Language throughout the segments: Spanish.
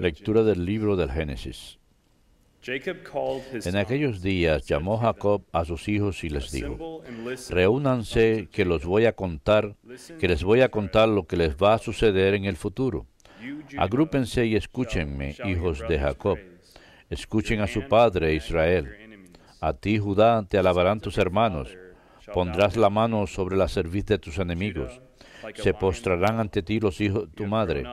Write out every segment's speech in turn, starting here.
Lectura del libro del Génesis. En aquellos días llamó Jacob a sus hijos y les dijo: reúnanse, que les voy a contar lo que les va a suceder en el futuro. Agrúpense y escúchenme, hijos de Jacob. Escuchen a su padre Israel. A ti, Judá, te alabarán tus hermanos. Pondrás la mano sobre la cerviz de tus enemigos. Se postrarán ante ti los hijos de tu madre.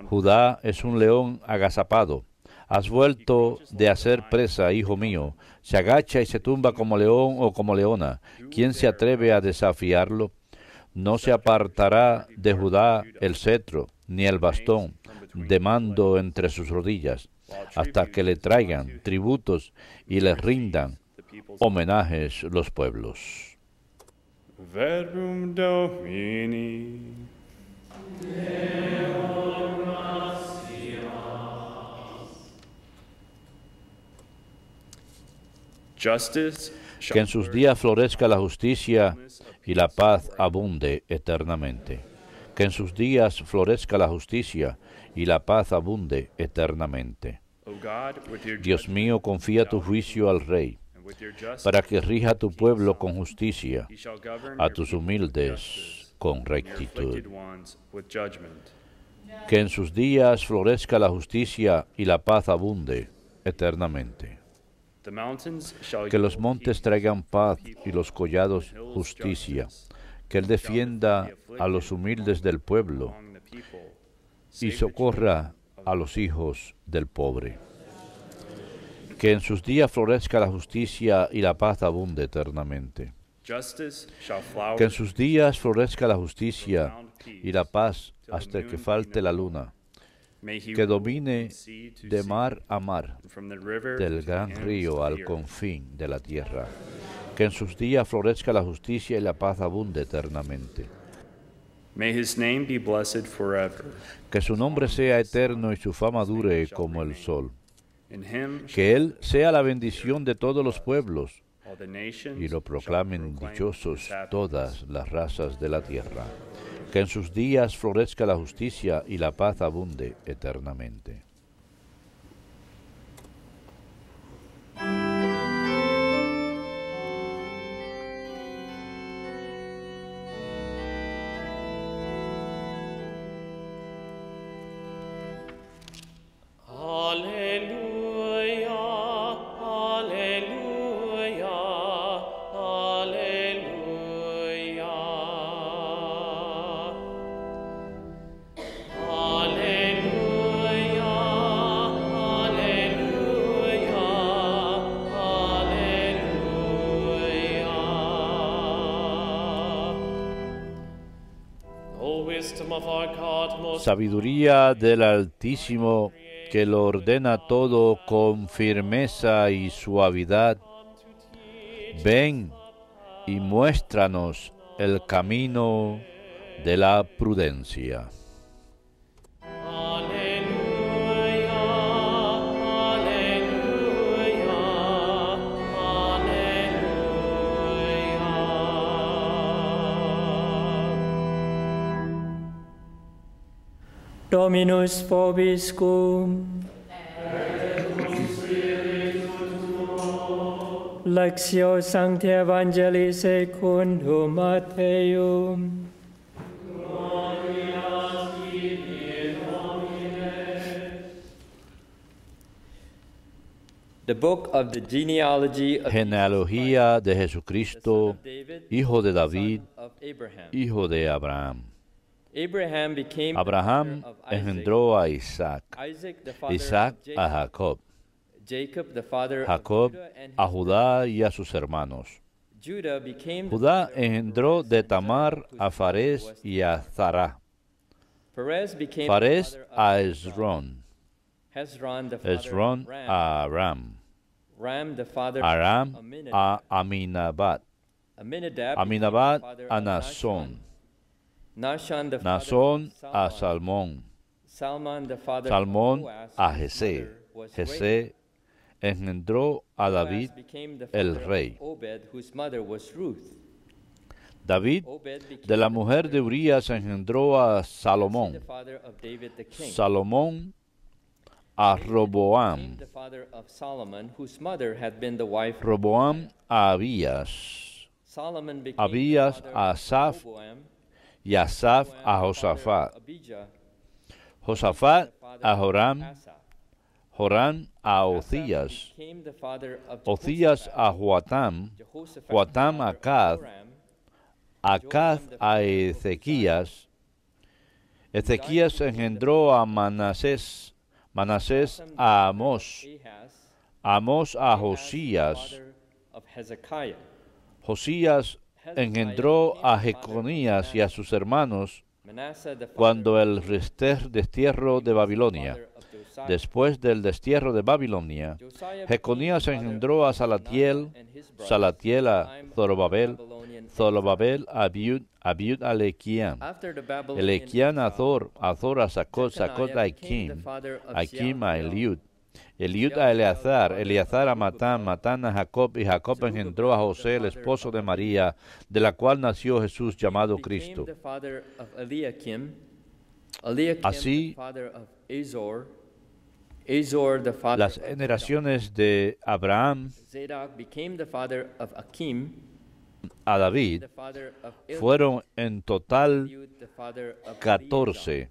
Judá es un león agazapado. Has vuelto de hacer presa, hijo mío. Se agacha y se tumba como león o como leona. ¿Quién se atreve a desafiarlo? No se apartará de Judá el cetro, ni el bastón de mando entre sus rodillas, hasta que le traigan tributos y le rindan homenajes los pueblos. Verbum Domini. Que en sus días florezca la justicia y la paz abunde eternamente. Que en sus días florezca la justicia y la paz abunde eternamente. Dios mío, confía tu juicio al Rey, para que rija a tu pueblo con justicia, a tus humildes con rectitud. Que en sus días florezca la justicia y la paz abunde eternamente. Que los montes traigan paz y los collados justicia. Que Él defienda a los humildes del pueblo y socorra a los hijos del pobre. Que en sus días florezca la justicia y la paz abunde eternamente. Que en sus días florezca la justicia y la paz hasta que falte la luna. Que domine de mar a mar, del gran río al confín de la tierra. Que en sus días florezca la justicia y la paz abunde eternamente. Que su nombre sea eterno y su fama dure como el sol. Que Él sea la bendición de todos los pueblos y lo proclamen dichosos todas las razas de la tierra. Que en sus días florezca la justicia y la paz abunde eternamente. Sabiduría del Altísimo, que lo ordena todo con firmeza y suavidad. Ven y muéstranos el camino de la prudencia. Dominus vobiscum. Lectio Sancti Evangelii secundum Mattheum. The book of the genealogy of Genealogía de Jesucristo, hijo de David, hijo de Abraham. Abraham engendró a Isaac, Isaac a Jacob, Jacob a Judá y a sus hermanos. Judá engendró de Tamar a Farés y a Zará, Farés a Hezrón, Hezrón a Aram, Aram a Aminadab, Aminadab a Naasón, Naasón a Salmón, Salmón a Jesé, Jesé engendró a David el rey. David, de la mujer de Urías, engendró a Salomón. Salomón a Roboam. Roboam a Abías. Abías a Asaf y Asaf a Josafat. Josafat a Joram. Joram a Ocías. Ocías a Joatam. Joatam a Acaz. Acaz a Ezequías. Ezequías engendró a Manasés. Manasés a Amós. Amós a Josías. Josías engendró a Jeconías y a sus hermanos cuando el destierro de Babilonia. Después del destierro de Babilonia, Jeconías engendró a Salatiel, Salatiel a Zorobabel, Zorobabel a Abiud, Abiud a Elequián, Elequián a Azor, Azor a Sacot, Sacot a Akim, Akim a Eliud, Eliud a Eleazar, Eleazar a Matán, Matán a Jacob, y Jacob engendró a José, el esposo de María, de la cual nació Jesús llamado Cristo. Así, las generaciones de Abraham a David fueron en total 14.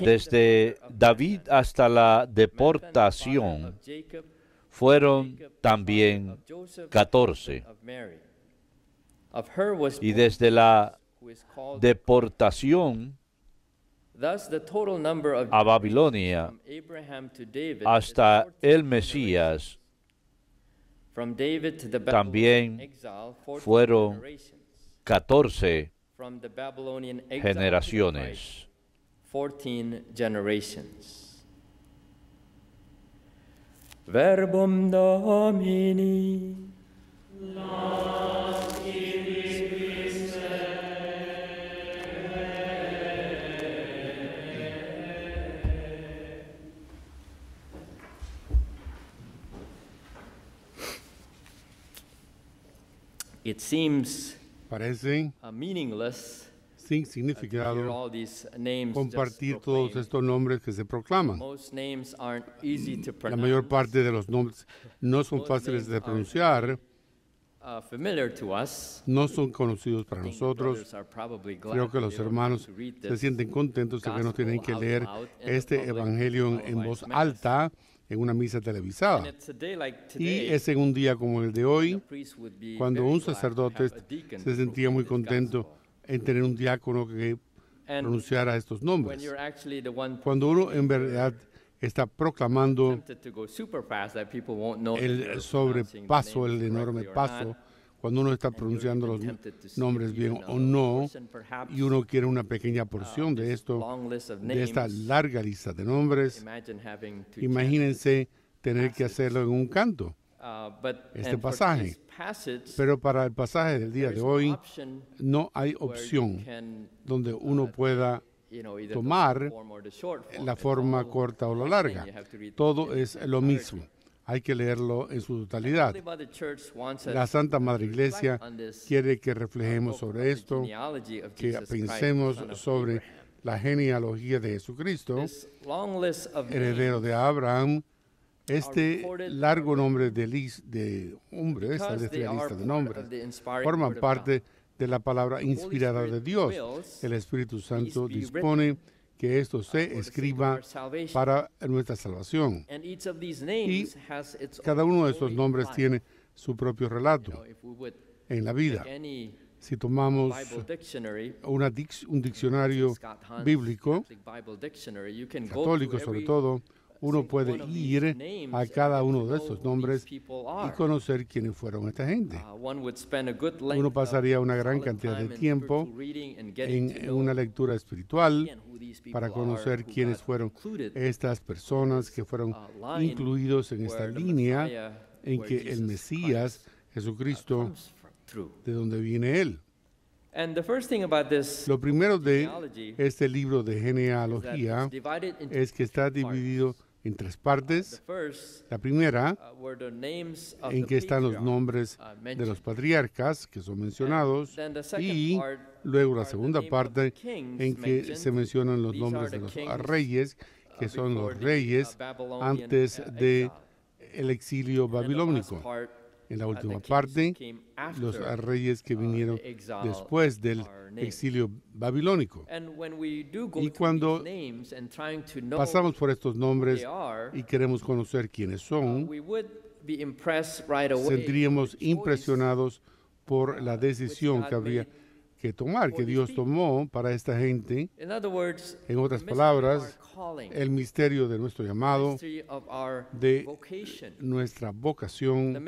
Desde David hasta la deportación fueron también 14. Y desde la deportación a Babilonia hasta el Mesías también fueron 14 generaciones. 14 generations. Verbum Domini. It seems meaningless sin significado compartir todos estos nombres que se proclaman. La mayor parte de los nombres no son fáciles de pronunciar, no son conocidos para nosotros. Creo que los hermanos se sienten contentos de que no tienen que leer este evangelio en voz alta en una misa televisada. Y es en un día como el de hoy, cuando un sacerdote se sentía muy contento en tener un diácono que pronunciara estos nombres. Cuando uno en verdad está proclamando el sobrepaso, el enorme paso, cuando uno está pronunciando los nombres bien o no, y uno quiere una pequeña porción de esto, de esta larga lista de nombres, imagínense tener que hacerlo en un canto, este pasaje. Pero para el pasaje del día de hoy, no hay opción donde uno pueda tomar la forma corta o la larga. Todo es lo mismo. Hay que leerlo en su totalidad. La Santa Madre Iglesia quiere que reflejemos sobre esto, que pensemos sobre la genealogía de Jesucristo, heredero de Abraham. Este largo nombre de hombre, esta lista de nombres, forman parte de la palabra inspirada de Dios. El Espíritu Santo dispone que esto se escriba para nuestra salvación. Y cada uno de estos nombres tiene su propio relato en la vida. Si tomamos un diccionario bíblico, católico sobre todo, uno puede ir a cada uno de estos nombres y conocer quiénes fueron esta gente. Uno pasaría una gran cantidad de tiempo en una lectura espiritual para conocer quiénes fueron estas personas que fueron incluidos en esta línea en que el Mesías, Jesucristo, de donde viene Él. Lo primero de este libro de genealogía es que está dividido en 3 partes. La primera, en que están los nombres de los patriarcas que son mencionados, y luego la segunda parte en que se mencionan los nombres de los reyes, que son los reyes antes del exilio babilónico. En la última parte, los reyes que vinieron después del exilio babilónico. Y cuando pasamos por estos nombres y queremos conocer quiénes son, sentiríamos impresionados por la decisión que habría que tomar, que Dios tomó para esta gente. En otras palabras, el misterio de nuestro llamado, de nuestra vocación,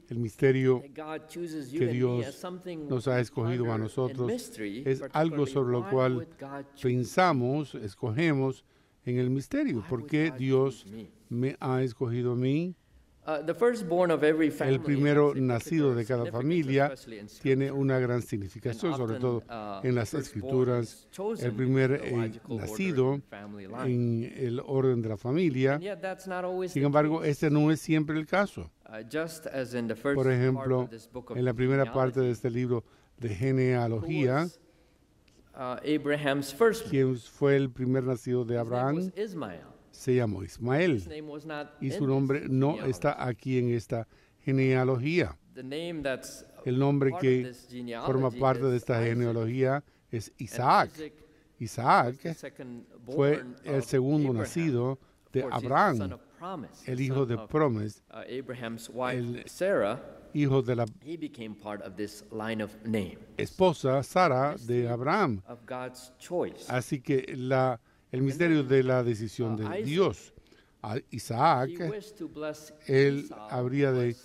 el misterio que Dios nos ha escogido a nosotros, es algo sobre lo cual pensamos, escogemos en el misterio. ¿Por qué Dios me ha escogido a mí? El primero nacido de cada familia tiene una gran significación, sobre todo en las Escrituras. El primer nacido en el orden de la familia. Sin embargo, este no es siempre el caso. Por ejemplo, en la primera parte de este libro de genealogía, ¿quién fue el primer nacido de Abraham? Se llamó Ismael, y su nombre no está aquí en esta genealogía. El nombre que forma parte de esta genealogía es Isaac. Isaac fue el segundo nacido de Abraham, el hijo de Promes, el hijo de la esposa Sara de Abraham. Así que el misterio de la decisión de Dios a Isaac, él habría de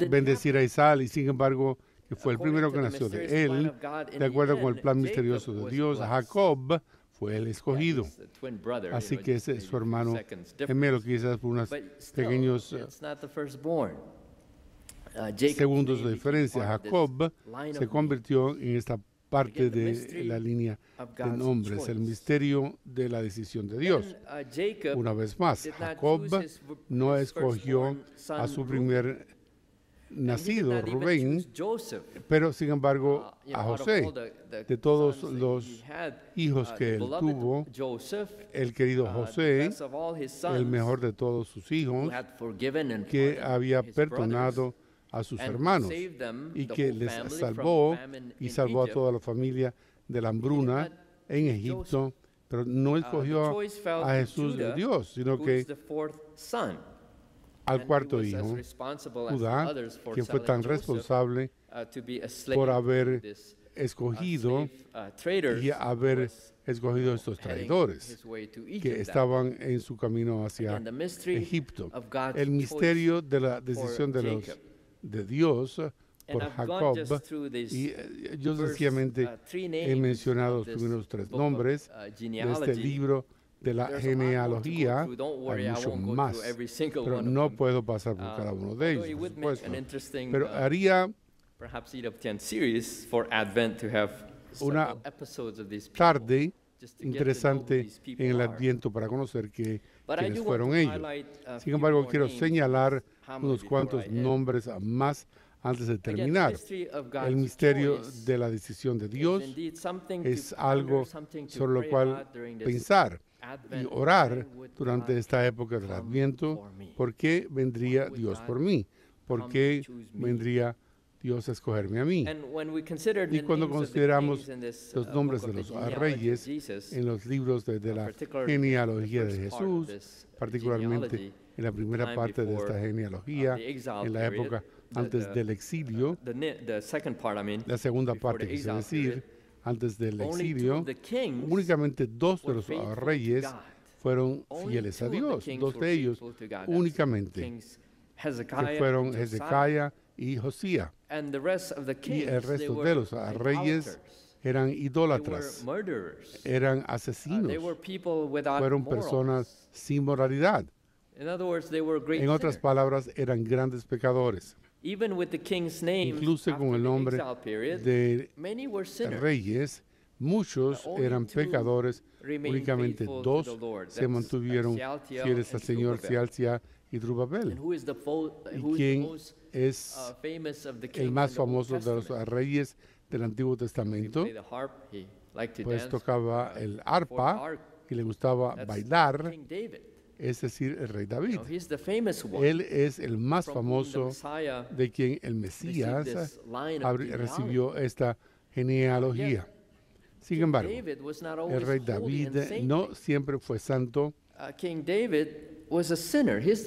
bendecir a Isaac, y sin embargo, que fue el primero que nació de él, de acuerdo con el plan misterioso de Dios. Jacob fue el escogido. Así que ese es su hermano gemelo, quizás por unos pequeños segundos de diferencia. Jacob se convirtió en esta parte de la línea de nombres, el misterio de la decisión de Dios. Una vez más, Jacob no escogió a su primer nacido, Rubén, pero sin embargo a José. De todos los hijos que él tuvo, el querido José, el mejor de todos sus hijos, que había perdonado a sus hermanos y que les salvó y salvó a toda la familia de la hambruna en Egipto, pero no escogió a Jesús de Dios, sino que al cuarto hijo, Judá, que fue tan responsable por haber escogido y haber escogido estos traidores que estaban en su camino hacia Egipto. El misterio de la decisión de Dios por Jacob, y yo sencillamente he mencionado los primeros 3 nombres de este libro de la genealogía. Hay mucho más, pero no puedo pasar por cada uno de ellos, por supuesto. Pero haría una tarde interesante en el Adviento para conocer quiénes fueron ellos. Sin embargo, quiero señalar unos cuantos nombres más antes de terminar. El misterio de la decisión de Dios es algo sobre lo cual pensar y orar durante esta época del Adviento. ¿Por qué vendría Dios por mí? ¿Por qué vendría Dios a escogerme a mí? Y cuando consideramos los nombres de los reyes en los libros de la genealogía de Jesús, particularmente en la primera parte de esta genealogía, en la época antes del exilio, la segunda parte, quise decir, antes del exilio, únicamente 2 de los reyes fueron fieles a Dios, 2 de ellos únicamente, que fueron Hezekiah y Josías. Y el resto de los reyes eran idólatras, eran asesinos, fueron personas sin moralidad. En otras palabras, eran grandes pecadores. Incluso con el nombre de reyes, Muchos eran pecadores, únicamente 2 se mantuvieron fieles al Señor, Sealtia y Zorobabel. ¿Y quién es el más famoso de los reyes del Antiguo Testamento? Pues tocaba el arpa y le gustaba bailar, es decir, el rey David. Él es el más famoso de quien el Mesías recibió esta genealogía. Sin embargo, el rey David no siempre fue santo.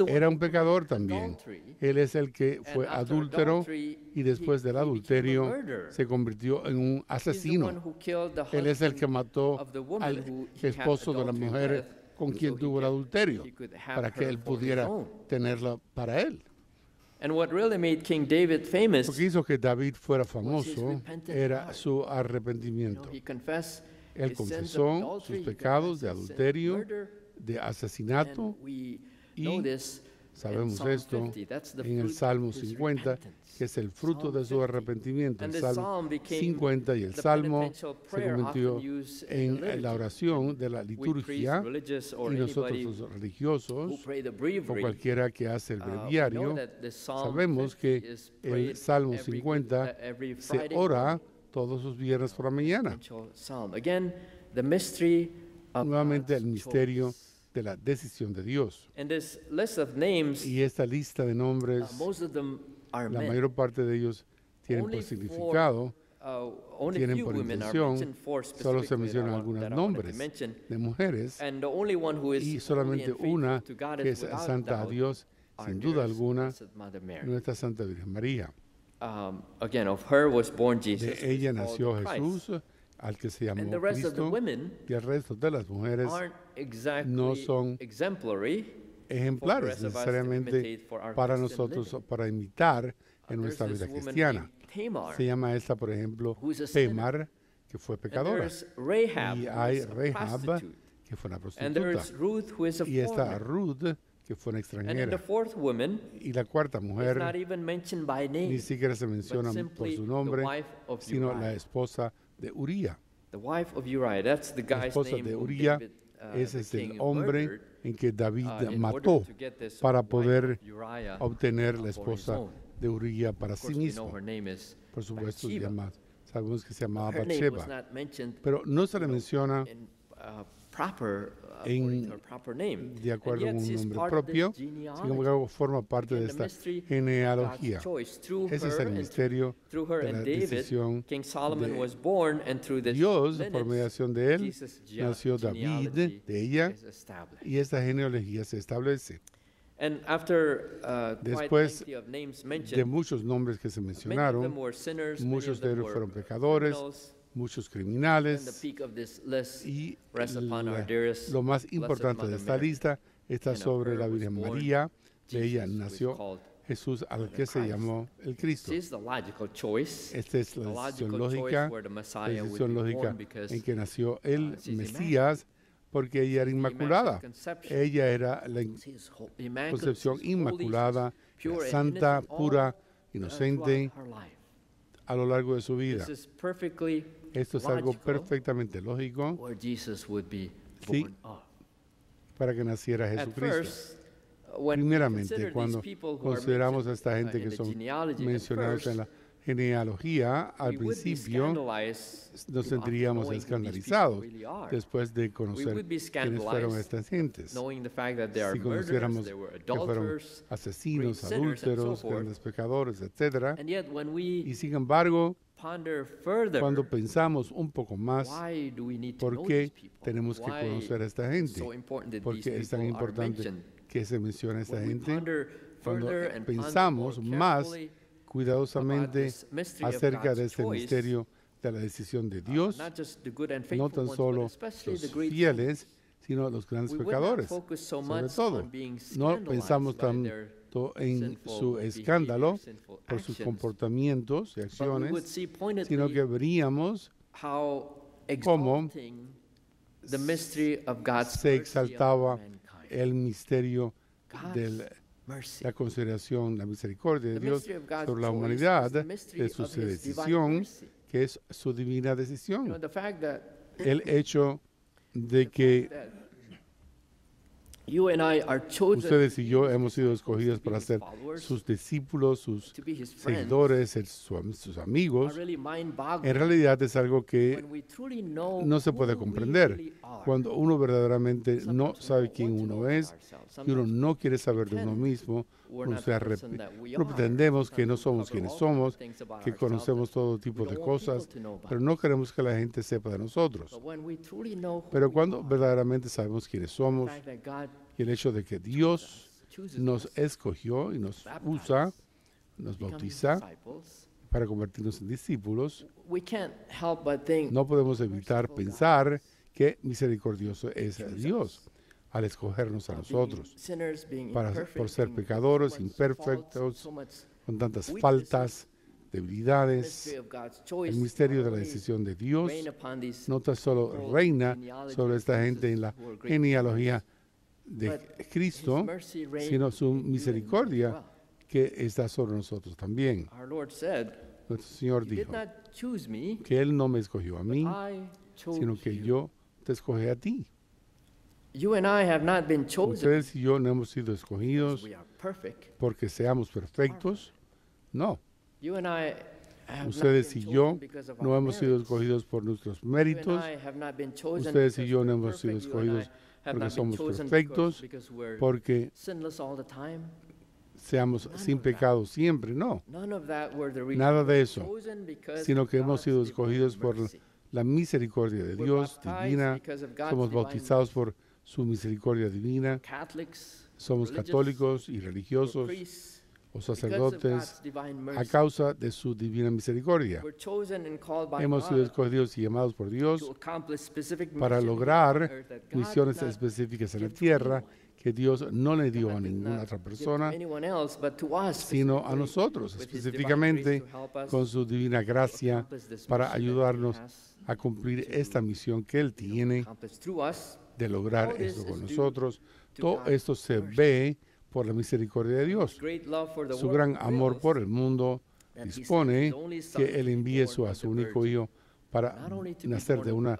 Era un pecador también. Él es el que fue adúltero y después del adulterio se convirtió en un asesino. Él es el que mató al esposo de la mujer con quien tuvo el adulterio para que él pudiera tenerla para él. Lo que hizo que David fuera famoso era su arrepentimiento. Él confesó sus pecados de adulterio, de asesinato, y sabemos esto en el Salmo 50, que es el fruto de su arrepentimiento. El Salmo 50 y el Salmo se convirtió en la oración de la liturgia, y nosotros los religiosos, o cualquiera que hace el breviario, sabemos que el Salmo 50 se ora todos los viernes por la mañana. Nuevamente el misterio de la decisión de Dios. Y esta lista de nombres, la mayor parte de ellos tienen por significado, tienen por intención, solo se mencionan algunos nombres de mujeres, y solamente una que es santa a Dios, sin duda alguna, nuestra Santa Virgen María. De ella nació Jesús, al que se llamó Cristo, y el resto de las mujeres no son ejemplares necesariamente para nosotros, para imitar en nuestra vida cristiana. Se llama esta, por ejemplo, Tamar, que fue pecadora, y hay Rahab, que fue una prostituta, y está Ruth, que fue una extranjera. Y la cuarta mujer ni siquiera se menciona por su nombre, sino la esposa de Uría. La esposa de Uría, ese es el hombre en que David mató para poder obtener la esposa de Uría para sí mismo. Por supuesto, sabemos que se llamaba Bathsheba, pero no se le menciona de acuerdo con un nombre propio, sin embargo forma parte de esta genealogía. Ese es el misterio de la decisión de Dios. Por mediación de él nació David, de ella, y esta genealogía se establece. Después de muchos nombres que se mencionaron, muchos de ellos fueron pecadores, muchos criminales, y lo más importante de esta lista está sobre la Virgen María. De ella nació Jesús, al que se llamó el Cristo. Esta es la decisión lógica en que nació el Mesías, porque ella era inmaculada. Ella era la concepción inmaculada, santa, pura, inocente, a lo largo de su vida. Esto es algo perfectamente lógico, sí, para que naciera Jesucristo. Primeramente, cuando consideramos a esta gente que son mencionados en la genealogía, al principio nos sentiríamos escandalizados después de conocer quiénes fueron estas gentes. Si conociéramos que fueron asesinos, adúlteros, grandes pecadores, etc. Y sin embargo, cuando pensamos un poco más, ¿por qué tenemos que conocer a esta gente? ¿Por qué es tan importante que se mencione a esta gente? Cuando pensamos más cuidadosamente acerca de este misterio de la decisión de Dios, no tan solo los fieles, sino los grandes pecadores. Sobre todo, no pensamos tanto en su escándalo por sus comportamientos y acciones, sino que veríamos cómo se exaltaba el misterio de la consideración, la misericordia de Dios sobre la humanidad, de su decisión, que es su divina decisión. El hecho de que ustedes y yo hemos sido escogidos para ser sus discípulos, sus seguidores, sus amigos, en realidad es algo que no se puede comprender. Cuando uno verdaderamente no sabe quién uno es y uno no quiere saber de uno mismo, uno pretendemos que no somos quienes somos, que conocemos todo tipo de cosas, pero no queremos que la gente sepa de nosotros. Pero cuando verdaderamente sabemos quiénes somos, y el hecho de que Dios nos escogió y nos usa, nos bautiza para convertirnos en discípulos, no podemos evitar pensar que misericordioso es Dios al escogernos a nosotros, por ser pecadores, imperfectos, con tantas faltas, debilidades. El misterio de la decisión de Dios no tan solo reina sobre esta gente en la genealogía de Cristo, sino su misericordia que está sobre nosotros también. Nuestro Señor dijo que Él no me escogió a mí, sino que yo te escogí a ti. Ustedes y yo no hemos sido escogidos porque seamos perfectos. No. Ustedes y yo no hemos sido escogidos por nuestros méritos. Ustedes y yo no hemos sido escogidos porque somos perfectos, porque seamos sin pecado siempre. No. Nada de eso. Sino que hemos sido escogidos por la misericordia de Dios divina. Somos bautizados por su misericordia divina. Somos católicos y religiosos o sacerdotes a causa de su divina misericordia. Hemos sido escogidos y llamados por Dios para lograr misiones específicas en la tierra que Dios no le dio a ninguna otra persona, sino a nosotros, específicamente con su divina gracia para ayudarnos a cumplir esta misión que Él tiene de lograr esto con nosotros. Todo esto se ve por la misericordia de Dios. Su gran amor por el mundo dispone que Él envíe a su único Hijo para nacer de una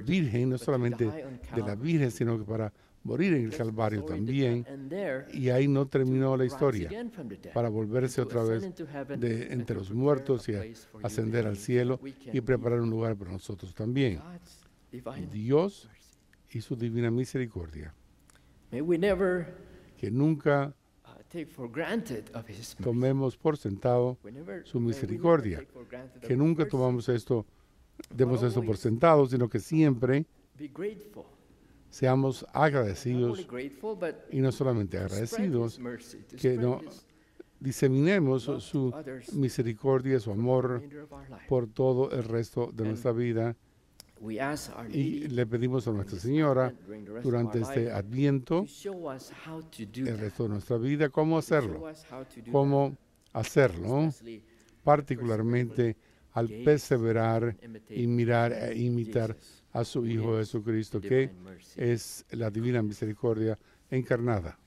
virgen, no solamente de la Virgen, sino que para morir en el Calvario también. Y ahí no terminó la historia, para volverse otra vez de entre los muertos y ascender al cielo y preparar un lugar para nosotros también. Dios y su divina misericordia. Que nunca tomemos por sentado su misericordia, que nunca demos esto por sentado, sino que siempre seamos agradecidos, y no solamente agradecidos, que no diseminemos su misericordia, su amor por todo el resto de nuestra vida. Y le pedimos a Nuestra Señora durante este Adviento, el resto de nuestra vida, cómo hacerlo, particularmente al perseverar y mirar e imitar a su Hijo Jesucristo, que es la divina misericordia encarnada.